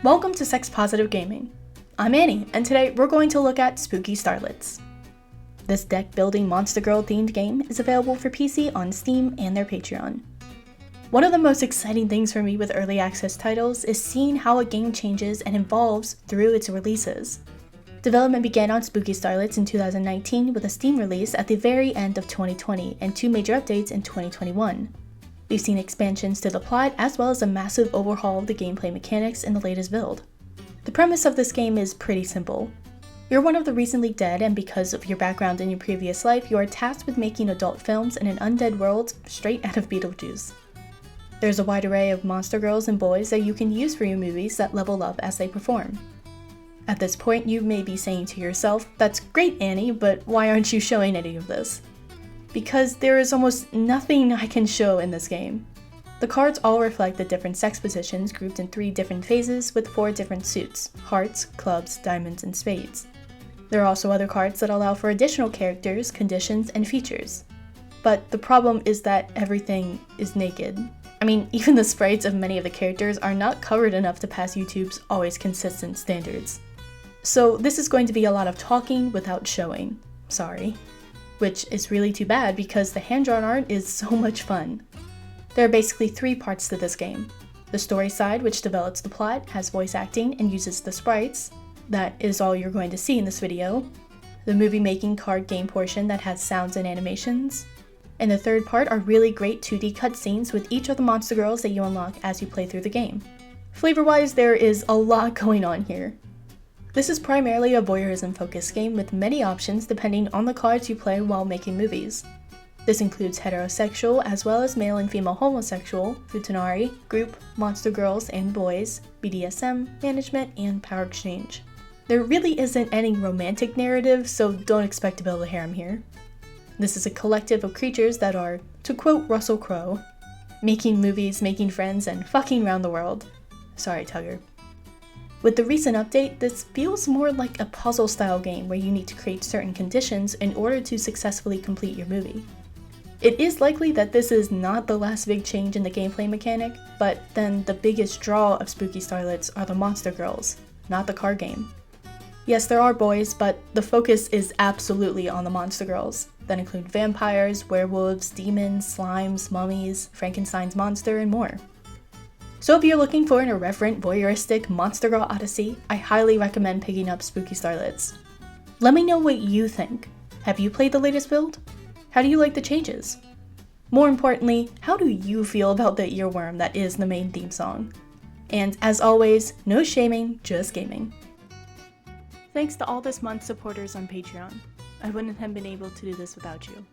Welcome to Sex Positive Gaming. I'm Annie, and today we're going to look at Spooky Starlets. This deck-building Monster Girl-themed game is available for PC on Steam and their Patreon. One of the most exciting things for me with early access titles is seeing how a game changes and evolves through its releases. Development began on Spooky Starlets in 2019 with a Steam release at the very end of 2020 and 2 major updates in 2021. We've seen expansions to the plot as well as a massive overhaul of the gameplay mechanics in the latest build. The premise of this game is pretty simple. You're one of the recently dead, and because of your background in your previous life, you are tasked with making adult films in an undead world straight out of Beetlejuice. There's a wide array of monster girls and boys that you can use for your movies that level up as they perform. At this point, you may be saying to yourself, "That's great, Annie, but why aren't you showing any of this?" Because there is almost nothing I can show in this game. The cards all reflect the different sex positions grouped in 3 different phases with 4 different suits: hearts, clubs, diamonds, and spades. There are also other cards that allow for additional characters, conditions, and features. But the problem is that everything is naked. I mean, even the sprites of many of the characters are not covered enough to pass YouTube's always consistent standards. So this is going to be a lot of talking without showing. Sorry. Which is really too bad because the hand-drawn art is so much fun. There are basically 3 parts to this game. The story side, which develops the plot, has voice acting, and uses the sprites. That is all you're going to see in this video. The movie-making card game portion that has sounds and animations. And the third part are really great 2D cutscenes with each of the monster girls that you unlock as you play through the game. Flavor-wise, there is a lot going on here. This is primarily a voyeurism-focused game with many options depending on the cards you play while making movies. This includes heterosexual as well as male and female homosexual, futanari, group, monster girls and boys, BDSM, management, and power exchange. There really isn't any romantic narrative, so don't expect to build a harem here. This is a collective of creatures that are, to quote Russell Crowe, making movies, making friends, and fucking around the world. Sorry, Tugger. With the recent update, this feels more like a puzzle-style game where you need to create certain conditions in order to successfully complete your movie. It is likely that this is not the last big change in the gameplay mechanic, but then the biggest draw of Spooky Starlets are the monster girls, not the card game. Yes, there are boys, but the focus is absolutely on the monster girls, that include vampires, werewolves, demons, slimes, mummies, Frankenstein's monster, and more. So if you're looking for an irreverent, voyeuristic Monster Girl Odyssey, I highly recommend picking up Spooky Starlets. Let me know what you think. Have you played the latest build? How do you like the changes? More importantly, how do you feel about the earworm that is the main theme song? And as always, no shaming, just gaming. Thanks to all this month's supporters on Patreon. I wouldn't have been able to do this without you.